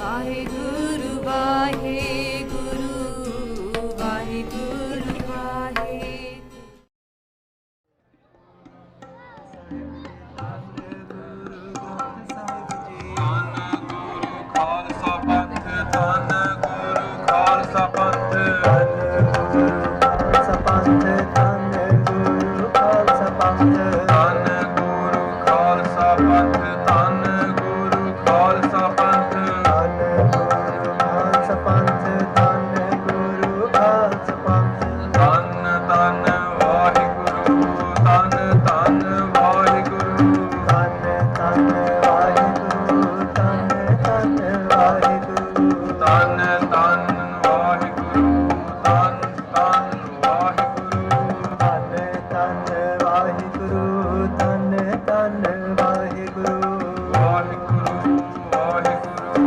ਵਾਹਿਗੁਰੂ ਵਾਹਿਗੁਰੂ ਵਾਹਿਗੁਰੂ ਵਾਹਿਗੁਰੂ ਖਾਲਸਾ ਪੰਥ ਧੰਨ ਗੁਰੂ ਖਾਲਸਾ ਪੰਥ ਧੰਨ ਗੁਰੂ ਖਾਲਸਾ ਪੰਥ ਧੰਨ ਗੁਰੂ ਖਾਲਸਾ ਪੰਥ ਧੰਨ ਗੁਰੂ ਖਾਲਸਾ ਪੰਥ ਧੰਨ ਗੁਰੂ ਖਾਲਸਾ ਪੰਥ ਧੰਨ ਗੁਰੂ ਖਾਲਸਾ ਪੰਥ ਧੰਨ ਧੰਨ ਵਾਹਿਗੁਰੂ ਧੰਨ ਧੰਨ ਵਾਹਿਗੁਰੂ ਧੰਨ ਧੰਨ ਵਾਹਿਗੁਰੂ ਧੰਨ ਧੰਨ ਵਾਹਿਗੁਰੂ ਧੰਨ ਧੰਨ ਵਾਹਿਗੁਰੂ ਧੰਨ ਧੰਨ ਵਾਹਿਗੁਰੂ ਧੰਨ ਧੰਨ ਵਾਹਿਗੁਰੂ ਧੰਨ ਧੰਨ ਵਾਹਿਗੁਰੂ ਵਾਹਿਗੁਰੂ ਵਾਹਿਗੁਰੂ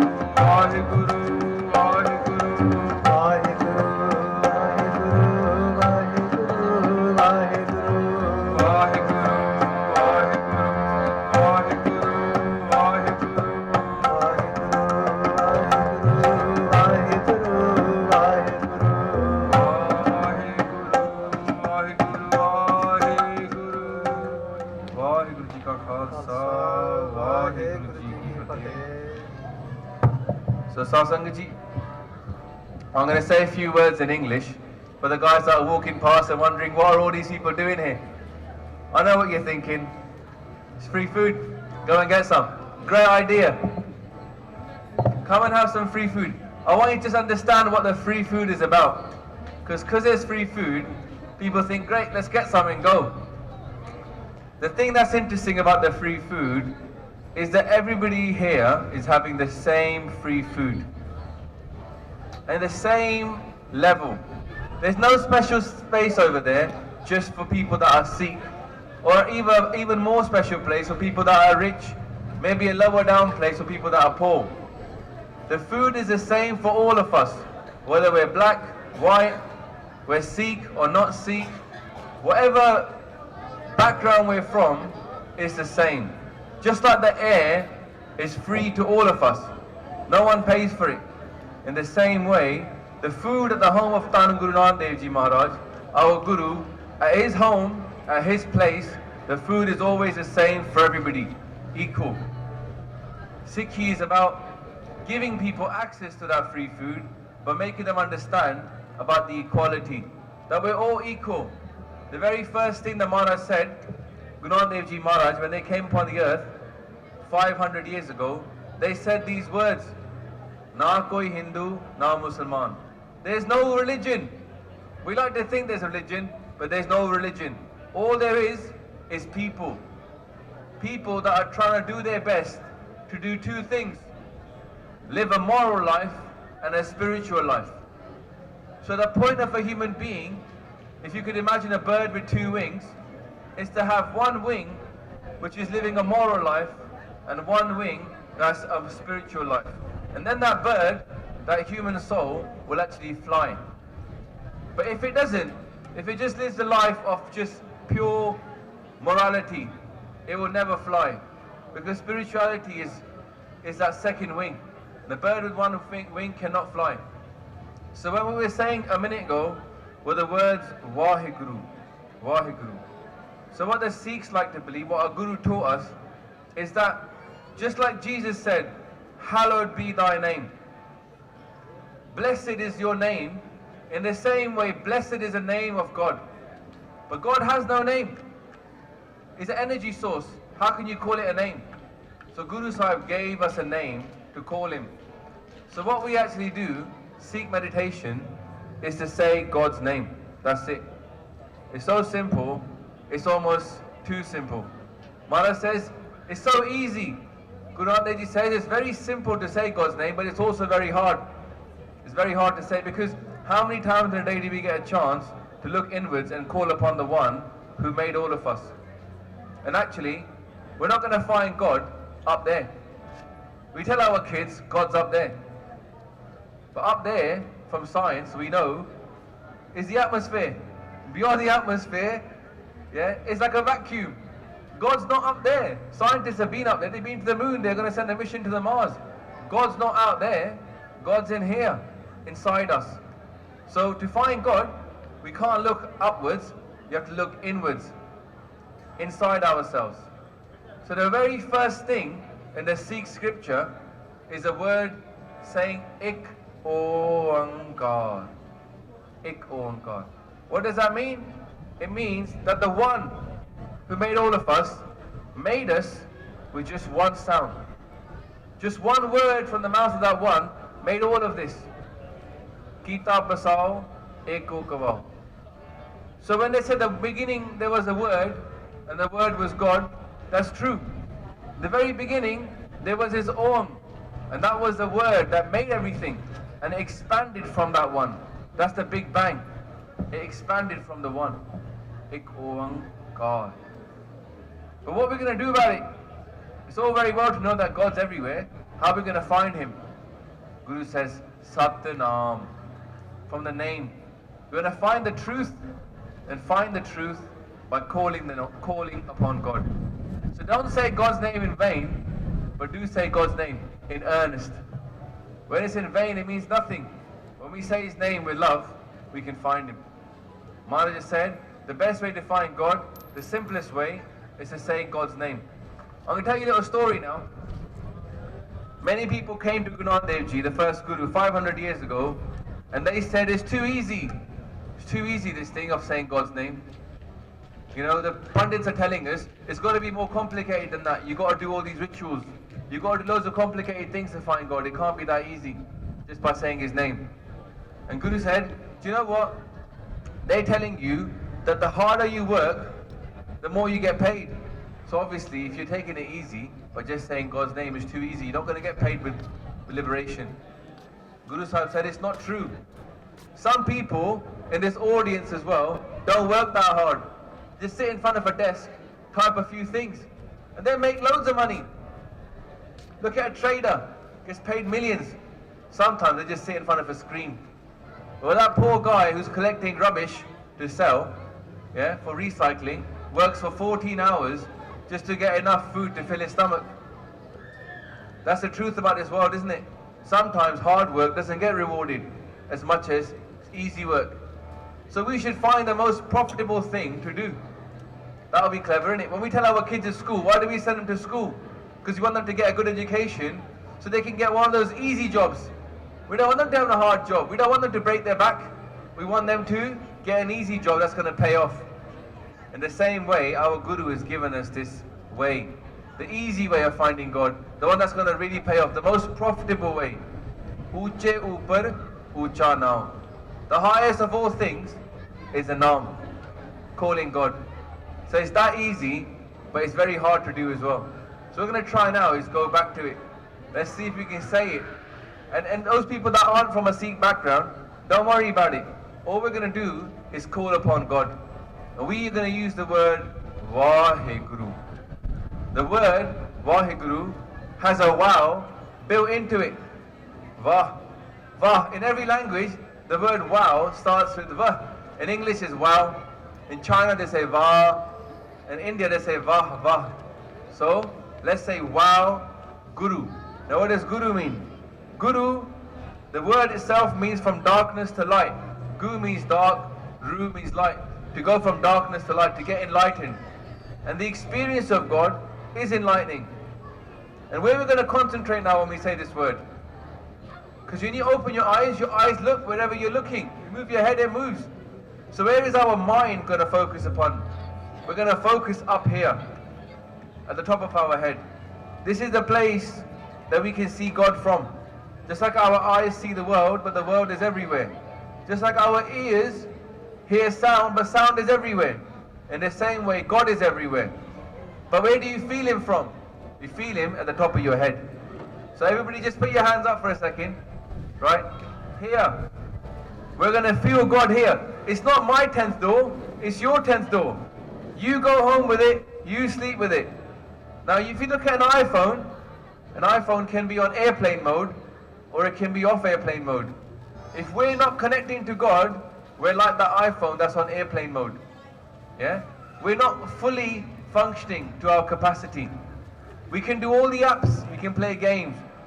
ਵਾਹਿਗੁਰੂ ਵਾਹਿਗੁਰੂ ਵਾਹਿਗੁਰੂ ਵਾਹਿਗੁਰੂ ਵਾਹਿਗੁਰੂ ਵਾਹਿਗੁਰੂ ਵਾਹਿਗੁਰੂ ਜੀ ਕਾ ਖਾਲਸਾ ਵਾਹਿਗੁਰੂ ਜੀ ਕੀ ਫਤਿਹ So Satsang ji, I'm going to say a few words in English for the guys that are walking past and wondering what are all these people doing here. I know what you're thinking. It's free food. Go and get some. Great idea. Come and have some free food. I want you to just understand what the free food is about. Because there's free food, people think, great, let's get some and go. The thing that's interesting about the free food is that everybody here is having the same free food. And the same level. There's no special space over there just for people that are Sikh. Or even more special place for people that are rich. Maybe a lower down place for people that are poor. The food is the same for all of us. Whether we're black, white, we're Sikh or not Sikh. Whatever background we're from is the same. Just like the air is free to all of us. No one pays for it. In the same way, the food at the home of Tan Guru Nanak Dev Ji Maharaj, our Guru, at his home, at his place, the food is always the same for everybody, equal. Sikhi is about giving people access to that free food, but making them understand about the equality, that we're all equal. The very first thing the Maharaj said, Guru Nanak Dev Ji Maharaj, when they came upon the earth 500 years ago, they said these words, Na koi Hindu, na Musliman. There's no religion. We like to think there's a religion, but there's no religion. All there is people. People that are trying to do their best to do two things. Live a moral life and a spiritual life. So the point of a human being, if you could imagine a bird with two wings, is to have one wing which is living a moral life and one wing that's of spiritual life. And then that bird, that human soul, will actually fly. But if it doesn't, if it just lives the life of just pure morality, it will never fly. Because spirituality is that second wing. The bird with one wing cannot fly. So when we were saying a minute ago were the words Waheguru, Waheguru. So what the Sikhs like to believe, what our Guru taught us, is that just like Jesus said, hallowed be thy name. Blessed is your name. In the same way, blessed is the name of God. But God has no name. It's an energy source. How can you call it a name? So Guru Sahib gave us a name to call him. So what we actually do, Sikh meditation, is to say God's name. That's it. It's so simple, it's almost too simple. Maharaj says, it's so easy. Guru Nanak Dev Ji says it's very simple to say God's name, but it's also very hard. It's very hard to say because how many times in a day do we get a chance to look inwards and call upon the one who made all of us? And actually, we're not going to find God up there. We tell our kids God's up there. But up there, from science, we know, is the atmosphere. Beyond the atmosphere, it's like a vacuum. God's not up there. Scientists have been up there. They've been to the moon. They're going to send a mission to the Mars. God's not out there, God's in here, inside us. So to find God, we can't look upwards, you have to look inwards, inside ourselves. So the very first thing in the Sikh scripture is a word saying Ik Oankar. Ik Oankar. What does that mean? It means that the one who made all of us made us with just one sound. Just one word from the mouth of that one made all of this. Kita basao eko kavao. So when they said the beginning there was a word and the word was God, that's true. The very beginning there was his Om, and that was the word that made everything, and it expanded from that one. That's the Big Bang. It expanded from the one. Ik Om God. But what we're going to do about it? It's all very well to know that God's everywhere. How are we going to find him? Guru says, Satanam. From the name. We're going to find the truth, and find the truth by calling upon God. So don't say God's name in vain, but do say God's name in earnest. When it's in vain, it means nothing. When we say his name with love, we can find him. Maharaj just said, the best way to find God, the simplest way, is to say God's name. I'm going to tell you a little story now. Many people came to Guru Nanak Dev Ji, the first Guru, 500 years ago, and they said it's too easy. It's too easy, this thing of saying God's name. You know, the pundits are telling us it's got to be more complicated than that. You've got to do all these rituals. You've got to do loads of complicated things to find God. It can't be that easy just by saying his name. And Guru said, do you know what? They're telling you that the harder you work, the more you get paid. So obviously, if you're taking it easy by just saying God's name is too easy, you're not going to get paid with liberation. Guru Sahib said it's not true. Some people in this audience as well don't work that hard. Just sit in front of a desk, type a few things, and then make loads of money. Look at a trader, gets paid millions. Sometimes they just sit in front of a screen. Well, that poor guy who's collecting rubbish to sell, for recycling, works for 14 hours just to get enough food to fill his stomach. That's the truth about this world, isn't it? Sometimes hard work doesn't get rewarded as much as easy work. So we should find the most profitable thing to do. That'll be clever, isn't it? When we tell our kids at school, why do we send them to school? Because we want them to get a good education so they can get one of those easy jobs. We don't want them to have a hard job. We don't want them to break their back. We want them to get an easy job that's going to pay off. In the same way, our Guru has given us this way. The easy way of finding God. The one that's going to really pay off. The most profitable way. Uche upar, ucha naam. The highest of all things is a naam. Calling God. So it's that easy, but it's very hard to do as well. So we're going to try now is go back to it. Let's see if we can say it. And those people that aren't from a Sikh background, don't worry about it. All we're going to do is call upon God. And we are going to use the word Vaheguru. The word Vaheguru has a wow built into it. Vah. Vah. In every language, the word wow starts with Vah. In English is wow. In China they say Va. In India they say Vah, Vah. So, let's say wow, Guru. Now what does Guru mean? Guru, the word itself means from darkness to light. Gu means dark, Ru means light. To go from darkness to light, to get enlightened. And the experience of God is enlightening. And where we're going to concentrate now when we say this word. Because when you open your eyes look wherever you're looking. You move your head, it moves. So where is our mind going to focus upon? We're going to focus up here, at the top of our head. This is the place that we can see God from. Just like our eyes see the world, but the world is everywhere. Just like our ears hear sound, but sound is everywhere. In the same way, God is everywhere. But where do you feel Him from? You feel Him at the top of your head. So everybody just put your hands up for a second. Right? Here. We're going to feel God here. It's not my 10th door, it's your 10th door. You go home with it, you sleep with it. Now if you look at an iPhone can be on airplane mode, or it can be off airplane mode. If we're not connecting to God, we're like that iPhone that's on airplane mode. Yeah? We're not fully functioning to our capacity. We can do all the apps, we can play games,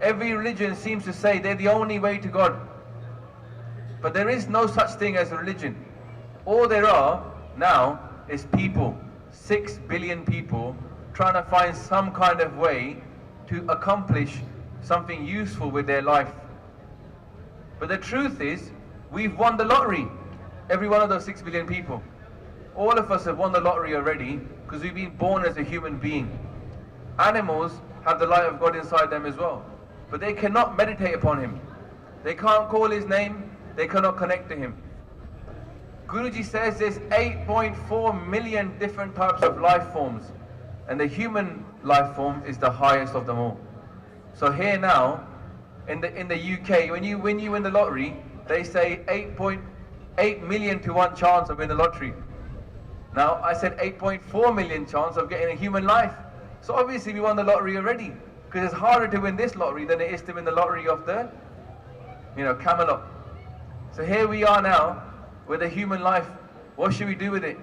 Every religion seems to say they're the only way to God. But there is no such thing as a religion. All there are now is people, 6 billion people, trying to find some kind of way to accomplish something useful with their life. But the truth is, we've won the lottery, every one of those 6 billion people. All of us have won the lottery already because we've been born as a human being. Animals have the light of God inside them as well, but they cannot meditate upon Him. They can't call His name, they cannot connect to Him. Guruji says there's 8.4 million different types of life forms, and the human life form is the highest of them all. So here now, in the UK, when you win the lottery, they say 8.8 million to 1 chance of winning the lottery. Now I said 8.4 million chance of getting a human life. So obviously we won the lottery already, because it's harder to win this lottery than it is to win the lottery of the, Camelot. So here we are now with a human life. What should we do with it?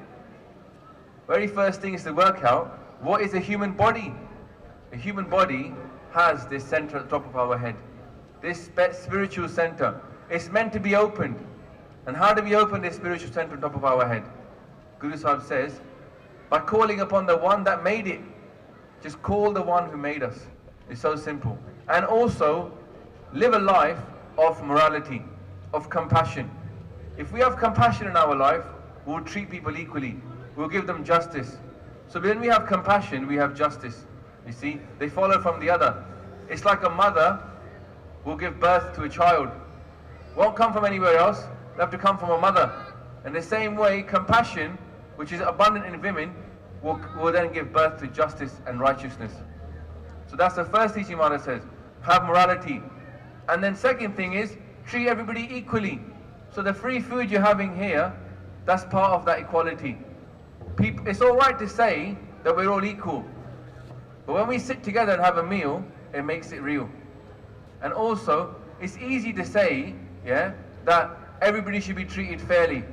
Very first thing is to work out, what is a human body? A human body has this center at the top of our head, this spiritual center. It's meant to be opened. And how do we open this spiritual center on top of our head? Guru Sahib says, by calling upon the one that made it. Just call the one who made us. It's so simple. And also, live a life of morality, of compassion. If we have compassion in our life, we'll treat people equally. We'll give them justice. So when we have compassion, we have justice. You see, they follow from the other. It's like a mother will give birth to a child. Won't come from anywhere else. They have to come from a mother. In the same way, compassion, which is abundant in women, will then give birth to justice and righteousness. So that's the first teaching Mother says. Have morality. And then second thing is, treat everybody equally. So the free food you're having here, that's part of that equality. It's alright to say that we're all equal. But when we sit together and have a meal, it makes it real. And also, it's easy to say, that everybody should be treated fairly.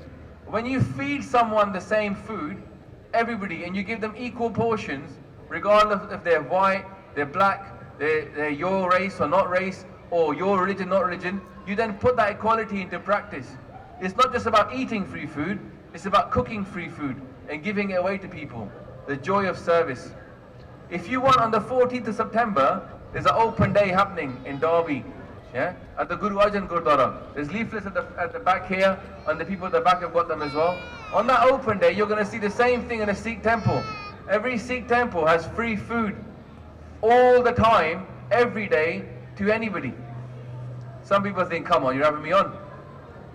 When you feed someone the same food, everybody, and you give them equal portions, regardless if they're white, they're black, they're your race or not race, or your religion, not religion, you then put that equality into practice. It's not just about eating free food, it's about cooking free food and giving it away to people. The joy of service. If you want, on the 14th of September, there's an open day happening in Derby, at the Guru Arjan Gurdwara. There's leaflets at the back here, and the people at the back have got them as well. On that open day, you're going to see the same thing in a Sikh temple. Every Sikh temple has free food all the time, every day, to anybody. Some people think, come on, you're having me on.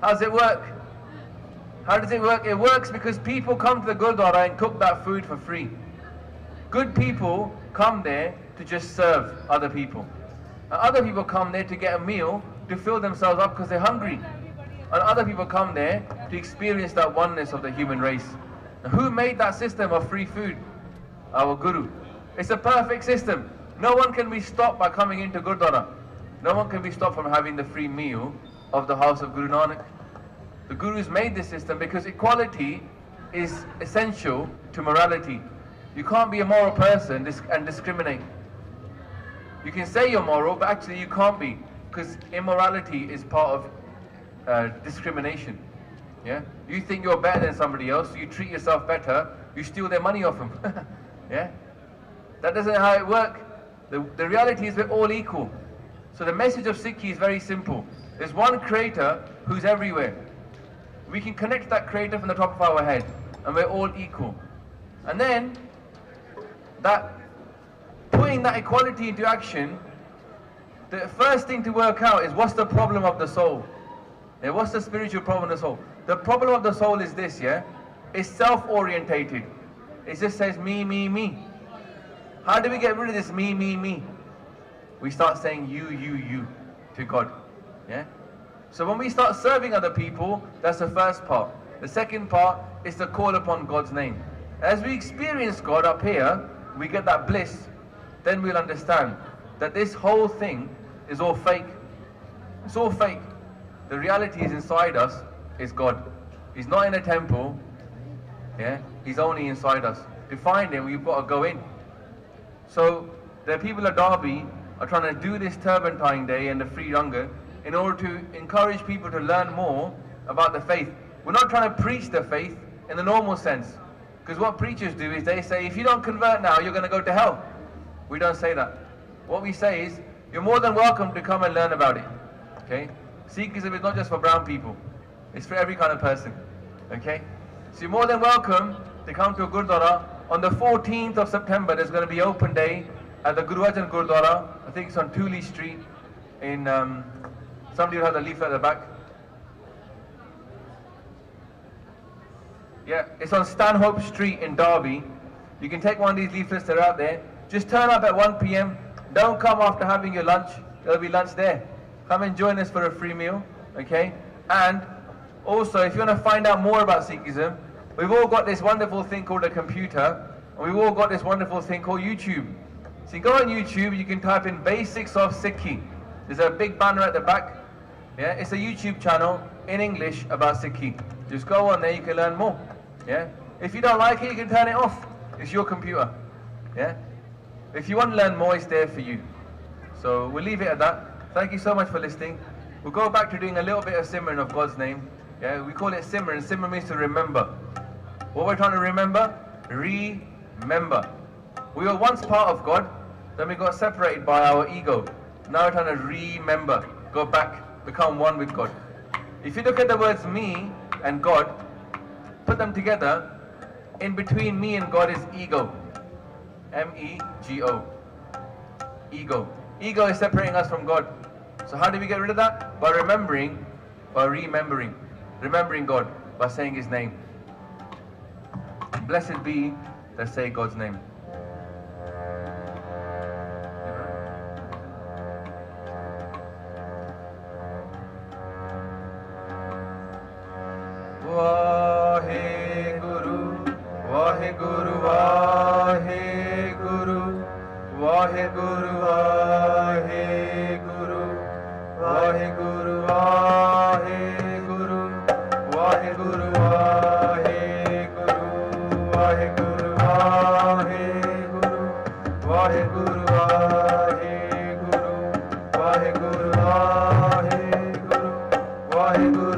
How does it work? How does it work? It works because people come to the Gurdwara and cook that food for free. Good people come there to just serve other people. And other people come there to get a meal, to fill themselves up because they're hungry. And other people come there to experience that oneness of the human race. And who made that system of free food? Our Guru. It's a perfect system. No one can be stopped by coming into Gurdwara. No one can be stopped from having the free meal of the house of Guru Nanak. The Guru's made this system because equality is essential to morality. You can't be a moral person and discriminate. You can say you're moral, but actually you can't be, because immorality is part of discrimination. You think you're better than somebody else, so you treat yourself better, you steal their money off them. That doesn't how it works. The reality is we're all equal. So the message of Sikhi is very simple. There's one creator who's everywhere. We can connect to that creator from the top of our head, and we're all equal. And then putting that equality into action, the first thing to work out is, what's the problem of the soul? What's the spiritual problem of the soul? The problem of the soul is this, it's self-orientated. It just says me, me, me. How do we get rid of this me, me, me? We start saying you to God. So when we start serving other people, that's the first part. The second part is to call upon God's name. As we experience God up here, we get that bliss, then we'll understand that this whole thing is all fake. It's all fake. The reality is inside us is God. He's not in a temple. He's only inside us. To find Him, we've got to go in. So the people of Derby are trying to do this turban tying day and the free langar in order to encourage people to learn more about the faith. We're not trying to preach the faith in the normal sense. Because what preachers do is they say, if you don't convert now, you're going to go to hell. We don't say that. What we say is, you're more than welcome to come and learn about it. Okay? Sikhism is not just for brown people. It's for every kind of person. Okay? So you're more than welcome to come to a Gurdwara. On the 14th of September, there's going to be open day at the Guru Arjan Gurdwara. I think it's on Tooley Street in, somebody will have the leaflet at the back. Yeah, it's on Stanhope Street in Derby. You can take one of these leaflets that are out there. Just turn up at 1 p.m. Don't come after having your lunch. There'll be lunch there. Come and join us for a free meal, okay? And also, if you want to find out more about Sikhism, we've all got this wonderful thing called a computer, and we've all got this wonderful thing called YouTube. So you go on YouTube, you can type in Basics of Sikhi. There's a big banner at the back. Yeah, it's a YouTube channel in English about Sikhi. Just go on there, you can learn more. Yeah. If you don't like it, you can turn it off. It's your computer. Yeah. If you want to learn more, it's there for you. So we'll leave it at that. Thank you so much for listening. We'll go back to doing a little bit of Simran of God's name. Yeah, we call it Simran. Simran means to remember. What we're trying to remember? Remember. We were once part of God, then we got separated by our ego. Now we're trying to remember. Go back, become one with God. If you look at the words me and God, put them together, in between me and God is ego. M-E-G-O. Ego. Ego is separating us from God. So how do we get rid of that? By remembering, by remembering. Remembering God, by saying His name. Blessed be that say God's name. Vaheguru, Vaheguru, Vaheguru, Vaheguru, Vaheguru, Vaheguru, Vaheguru, Vaheguru, Vaheguru, Vaheguru, Vaheguru, Vaheguru, Vaheguru, Vaheguru, Vaheguru,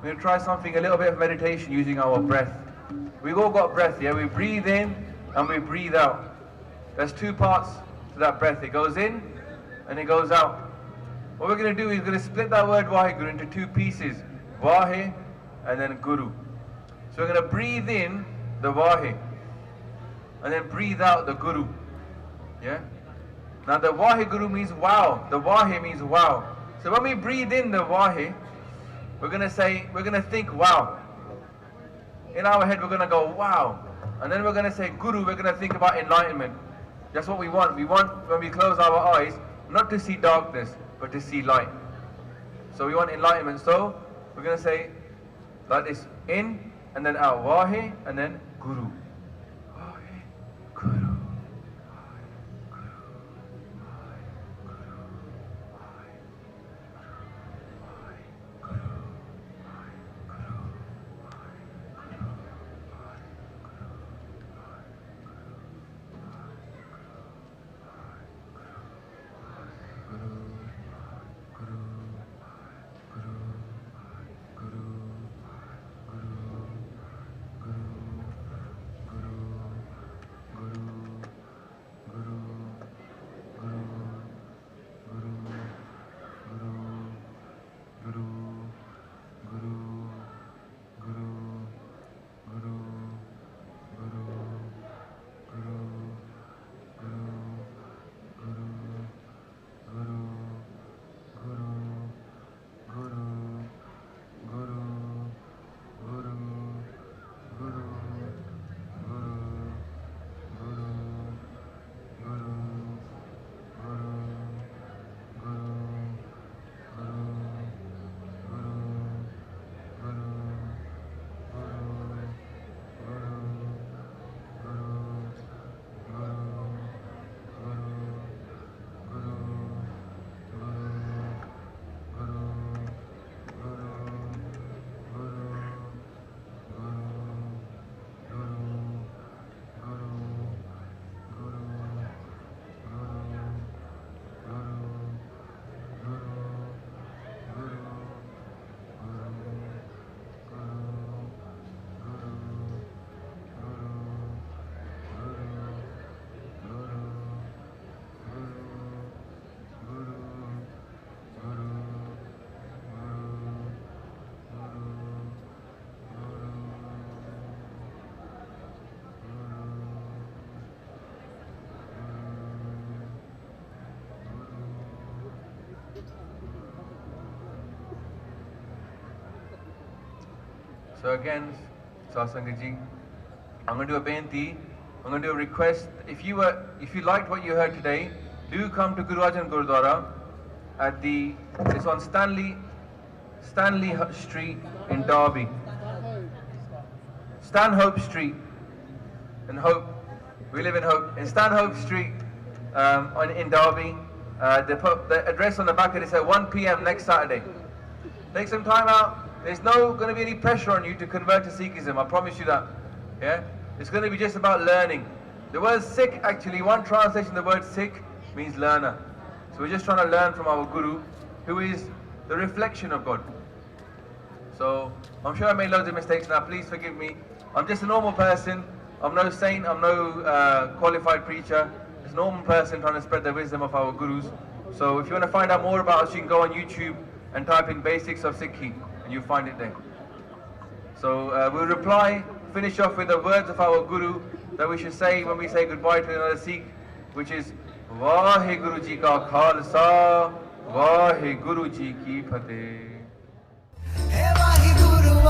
We're going to try something, a little bit of meditation using our breath. We've all got breath, yeah? We breathe in and we breathe out. There's two parts to that breath. It goes in and it goes out. What we're going to do is we're going to split that word Vaheguru into two pieces. Vahe and then Guru. So we're going to breathe in the Vahe and then breathe out the Guru. Yeah? Now the Vaheguru means wow. The Vahe means wow. So when we breathe in the Vahe, we're going to think wow. In our head we're going to go wow. And then we're going to say Guru, we're going to think about enlightenment. That's what we want. We want, when we close our eyes, not to see darkness, but to see light. So we want enlightenment. So we're going to say like this, in and then out. Vahe and then Guru. Vahe, Guru. So again, Sasangaji, I'm going to do a benti, I'm going to do a request. If you liked what you heard today, do come to Guru Arjan Gurudwara it's on Stanley Street in Derby. Stanhope Street in Hope. We live in Hope. In Stanhope Street in Derby. The address on the back of it is at 1 p.m. next Saturday. Take some time out. There's no going to be any pressure on you to convert to Sikhism. I promise you that. Yeah? It's going to be just about learning. The word Sikh, actually, one translation of the word Sikh means learner. So we're just trying to learn from our Guru, who is the reflection of God. So I'm sure I made loads of mistakes now. Please forgive me. I'm just a normal person. I'm no saint. I'm no qualified preacher. Just a normal person trying to spread the wisdom of our Gurus. So if you want to find out more about us, you can go on YouTube and type in basics of Sikhi and you'll find it there. So we'll finish off with the words of our Guru that we should say when we say goodbye to another Sikh, which is Vaheguru Ji Ka Khalsa, Vaheguru Ji Ki Fateh. Hey Vaheguru